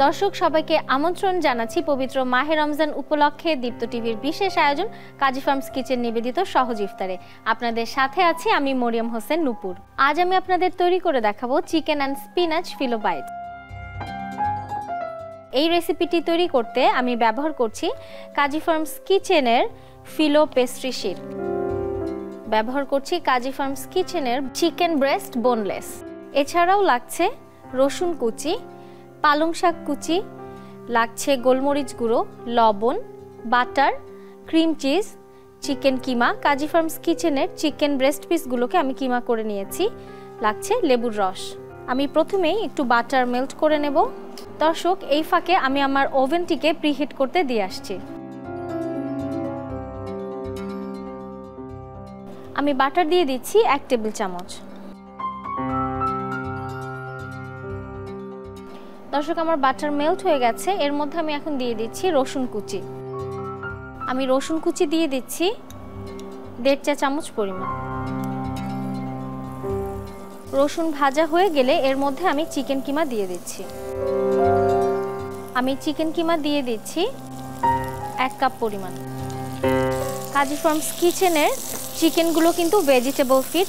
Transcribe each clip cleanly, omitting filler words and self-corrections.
দর্শক সবাইকে আমন্ত্রণ জানাচ্ছি পবিত্র মাহে রমজান উপলক্ষে দীপ্ত টিভির বিশেষ আয়োজন কাজী ফার্মস কিচেন নিবেদিত সহজ ইফতারে। আপনাদের সাথে আছি আমি মরিয়ম হোসেন নূপুর। আজ আমি আপনাদের তৈরি করে দেখাবো chicken and spinach filo bite. এই রেসিপিটি তৈরি করতে আমি ব্যবহার করছি কাজী ফার্মস কিচেনের ফিলো পেস্ট্রি শিট, ব্যবহার করছি কাজী ফার্মস কিচেনের চিকেন ব্রেস্ট বোনলেস। এছাড়াও লাগছে রসুন কুচি, পালং শাক কুচি, লাগছে গোলমরিচ গুঁড়ো, লবণ, বাটার, ক্রিম চিজ, চিকেন কিমা। কাজী ফার্মস কিচেনের চিকেন ব্রেস্ট পিসগুলোকে আমি কিমা করে নিয়েছি। লাগছে লেবুর রস। আমি প্রথমেই একটু বাটার মেল্ট করে নেব। দর্শক এই ফাঁকে আমি আমার ওভেনটিকে প্রিহিট করতে দিয়ে আসছি। আমি বাটার দিয়ে দিচ্ছি 1 টেবিল চামচ। দর্শক আমার বাটার মেল্ট হয়ে গেছে। এর মধ্যে আমি এখন দিয়ে দিচ্ছি রসুন কুচি। আমি রসুন কুচি দিয়ে দিচ্ছি 1.5 চা চামচ পরিমাণ। রসুন ভাজা হয়ে গেলে এর মধ্যে আমি চিকেন কিমা দিয়ে দিচ্ছি। আমি চিকেন কিমা দিয়ে দিচ্ছি 1 কাপ পরিমাণ। কাজী ফার্মস কিচেনের চিকেনগুলো কিন্তু ভেজিটেবল ফিট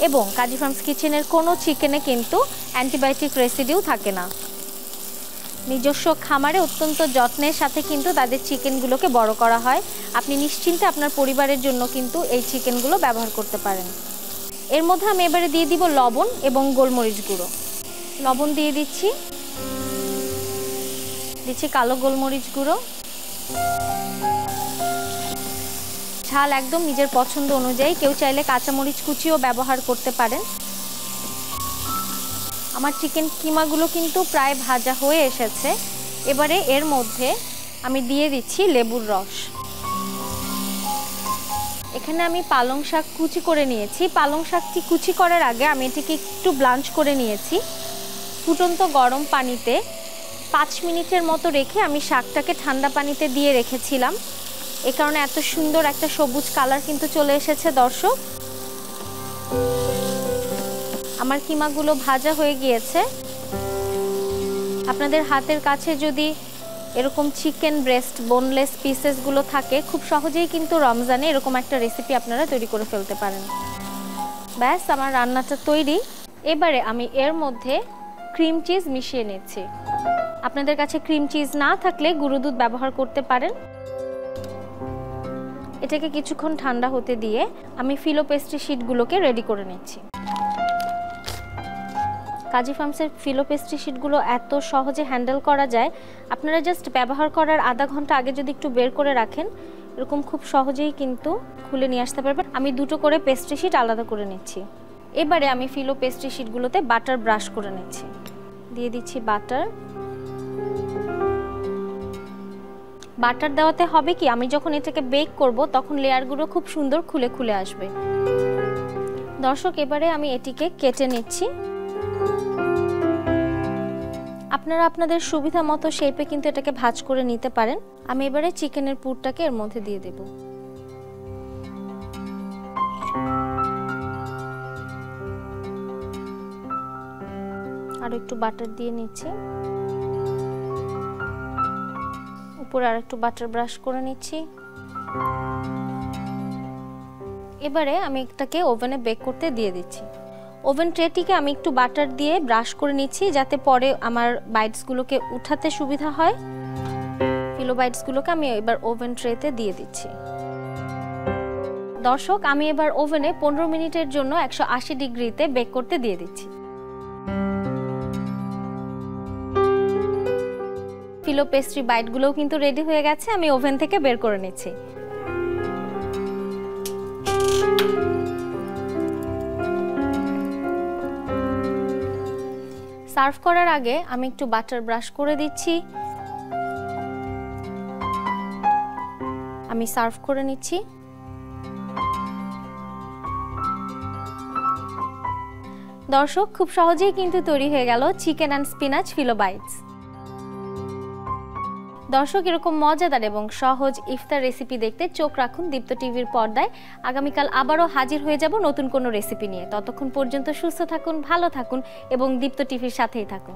এবং কাজী ফার্মস কিচেনের কোনো চিকেনে কিন্তু অ্যান্টিবায়োটিক রেসিডিউ থাকে না। নিজস্ব খামারে অত্যন্ত যত্নের সাথে কিন্তু তাদের চিকেনগুলোকে বড় করা হয়। আপনি নিশ্চিন্তে আপনার পরিবারের জন্য কিন্তু এই চিকেনগুলো ব্যবহার করতে পারেন। এর মধ্যে আমি এবারে দিয়ে দিব লবণ এবং গোলমরিচ গুঁড়ো। লবণ দিয়ে দিচ্ছি কালো গোলমরিচ গুঁড়ো। ঝাল একদম নিজের পছন্দ অনুযায়ী, কেউ চাইলে কাঁচামরিচ কুচিও ব্যবহার করতে পারেন। আমার চিকেন কিমাগুলো কিন্তু প্রায় ভাজা হয়ে এসেছে। এবারে এর মধ্যে আমি দিয়ে দিচ্ছি লেবুর রস। এখানে আমি পালং শাক কুচি করে নিয়েছি। পালং শাকটি কুচি করার আগে আমি এটিকে একটু ব্লাঞ্চ করে নিয়েছি। ফুটন্ত গরম পানিতে 5 মিনিটের মতো রেখে আমি শাকটাকে ঠান্ডা পানিতে দিয়ে রেখেছিলাম। এ কারণে এত সুন্দর একটা সবুজ কালার কিন্তু চলে এসেছে। দর্শক আমার কিমাগুলো ভাজা হয়ে গিয়েছে। আপনাদের হাতের কাছে যদি এরকম চিকেন ব্রেস্ট বোনলেস পিসেসগুলো থাকে, খুব সহজেই কিন্তু রমজানে এরকম একটা রেসিপি আপনারা তৈরি করে ফেলতে পারেন। ব্যাস আমার রান্নাটা তৈরি। এবারে আমি এর মধ্যে ক্রিম চিজ মিশিয়ে নিচ্ছি। আপনাদের কাছে ক্রিম চিজ না থাকলে গুঁড়ো দুধ ব্যবহার করতে পারেন। এটাকে কিছুক্ষণ ঠান্ডা হতে দিয়ে আমি ফিলো পেস্ট্রি শিটগুলোকে রেডি করে নিচ্ছি। কাজী ফার্মসের ফিলো পেস্ট্রি শিটগুলো এত সহজে হ্যান্ডেল করা যায়। আপনারা জাস্ট ব্যবহার করার আধা ঘন্টা আগে যদি একটু বের করে রাখেন, এরকম খুব সহজেই কিন্তু খুলে নিয়ে আসতে পারবেন। আমি 2টো করে পেস্ট্রি শিট আলাদা করে নিচ্ছি। এবারে আমি ফিলো পেস্ট্রি শিটগুলোতে বাটার ব্রাশ করে নিচ্ছি। দিয়ে দিচ্ছি বাটার। বাটার দেওয়াতে হবে কি, আমি যখন এটাকে বেক করব তখন লেয়ারগুলো খুব সুন্দর খুলে খুলে আসবে। দর্শক এবারে আমি এটিকে কেটে নিচ্ছি। আপনারা আপনাদের সুবিধা মতো শেপে কিন্তু এটাকে ভাঁজ করে নিতে পারেন। আমি এবারে চিকেনের পুরটাকে এর মধ্যে দিয়ে দেব। আর একটু বাটার দিয়ে নিচ্ছি। উপরে আর একটু বাটার ব্রাশ করে নিচ্ছি। এবারে আমি এটাকে ওভেনে বেক করতে দিয়ে দিচ্ছি। ওভেন ট্রেটিকে আমি একটু বাটার দিয়ে ব্রাশ করে নিচ্ছি, যাতে পরে আমার বাইটসগুলোকে উঠাতে সুবিধা হয়। ফিলো বাইটসগুলোকে আমি এবার ওভেন ট্রেতে দিয়ে দিচ্ছি। দর্শক আমি এবার ওভেনে 15 মিনিটের জন্য 180 ডিগ্রিতে বেক করতে দিয়ে দিচ্ছি। ফিলো পেস্ট্রি বাইটগুলোও কিন্তু রেডি হয়ে গেছে। আমি ওভেন থেকে বের করে নিচ্ছি। সার্ভ করার আগে আমি একটু বাটার ব্রাশ করে দিচ্ছি। আমি সার্ভ করে নিচ্ছি। দর্শক খুব সহজেই কিন্তু তৈরি হয়ে গেল chicken and spinach filo bites. দর্শক এরকম মজাদার এবং সহজ ইফতার রেসিপি দেখতে চোখ রাখুন দীপ্ত টিভির পর্দায়। আগামীকাল আবারও হাজির হয়ে যাব নতুন কোনো রেসিপি নিয়ে। ততক্ষণ পর্যন্ত সুস্থ থাকুন, ভালো থাকুন এবং দীপ্ত টিভির সাথেই থাকুন।